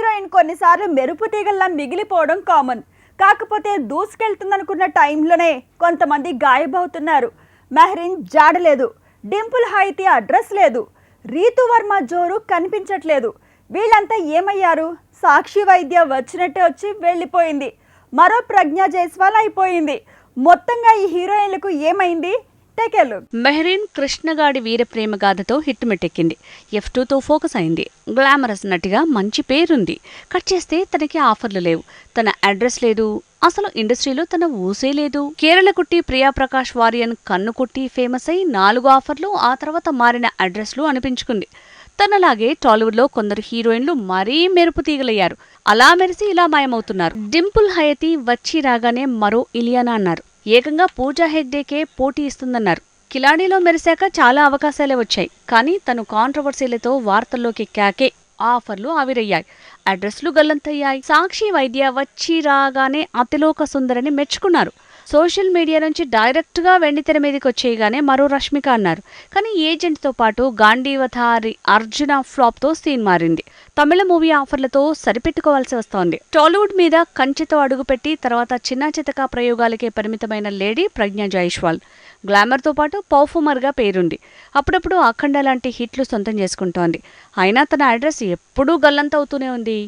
Heroine కొన్నిసార్లు మెరుపు తీగల్లా మిగిలిపోవడం common. కాకపోతే దూసుకెళ్తుందనుకున్న టైంలోనే కొంతమంది గాయబవుతున్నారు. మెహరీన్ జాడలేదు, డింపుల్ హైతి అడ్రస్ లేదు, రీతు వర్మ జోరు కనిపించట్లేదు. వీళ్ళంతా ఏమయ్యారు? సాక్షి వైద్య వచ్చినట్టే వచ్చి వెళ్ళిపోయింది. మరో ప్రజ్ఞా జైస్వాల్ అయిపోయింది. మొత్తంగా ఈ హీరోయిన్లకు ఏమైంది? మెహరీన్ కృష్ణగాడి వీర ప్రేమ గాథతో హిట్ మెట్టెక్కింది. F2తో ఫోకస్ అయింది. గ్లామరస్ నటిగా మంచి పేరుంది. కట్ చేస్తే తనకి ఆఫర్లు లేవు, తన అడ్రస్ లేదు, అసలు ఇండస్ట్రీలో తన ఊసే లేదు. కేరళ కుట్టి ప్రియా ప్రకాష్ వారియన్ కన్ను కుట్టి ఫేమస్ అయి 4 ఆఫర్లు, ఆ తర్వాత మారిన అడ్రస్లు అనిపించుకుంది. తనలాగే టాలీవుడ్ లో కొందరు హీరోయిన్లు మరీ మెరుపు తీగలయ్యారు. అలా మెరిసి ఇలా మాయమవుతున్నారు. డింపుల్ హయతి వచ్చి రాగానే మరో ఇలియానా అన్నారు. ఏకంగా పూజా హెగ్డేకే పోటీ ఇస్తుందన్నారు. కిలాడీలో మెరిశాక చాలా అవకాశాలే వచ్చాయి. కానీ తను కాంట్రవర్సీలతో వార్తల్లోకి ఎక్కాకే ఆఫర్లు ఆవిరయ్యాయి, అడ్రస్లు గల్లంతయ్యాయి. సాక్షి వైద్య వచ్చి రాగానే అతిలోక సుందరని మెచ్చుకున్నారు. సోషల్ మీడియా నుంచి డైరెక్ట్గా వెండితెర మీదకి వచ్చేయగానే మరో రష్మిక అన్నారు. కానీ ఏజెంట్తో పాటు గాంధీవధారి అర్జున ఫ్లాప్తో సీన్ మారింది. తమిళ మూవీ ఆఫర్లతో సరిపెట్టుకోవాల్సి వస్తోంది. టాలీవుడ్ మీద కంచెతో అడుగుపెట్టి తర్వాత చిన్న చితకా ప్రయోగాలకే పరిమితమైన లేడీ ప్రజ్ఞా జైస్వాల్. గ్లామర్తో పాటు పర్ఫార్మర్గా పేరుంది. అప్పుడప్పుడు అఖండ లాంటి హిట్లు సొంతం చేసుకుంటోంది. అయినా తన అడ్రస్ ఎప్పుడూ గల్లంతవుతూనే ఉంది.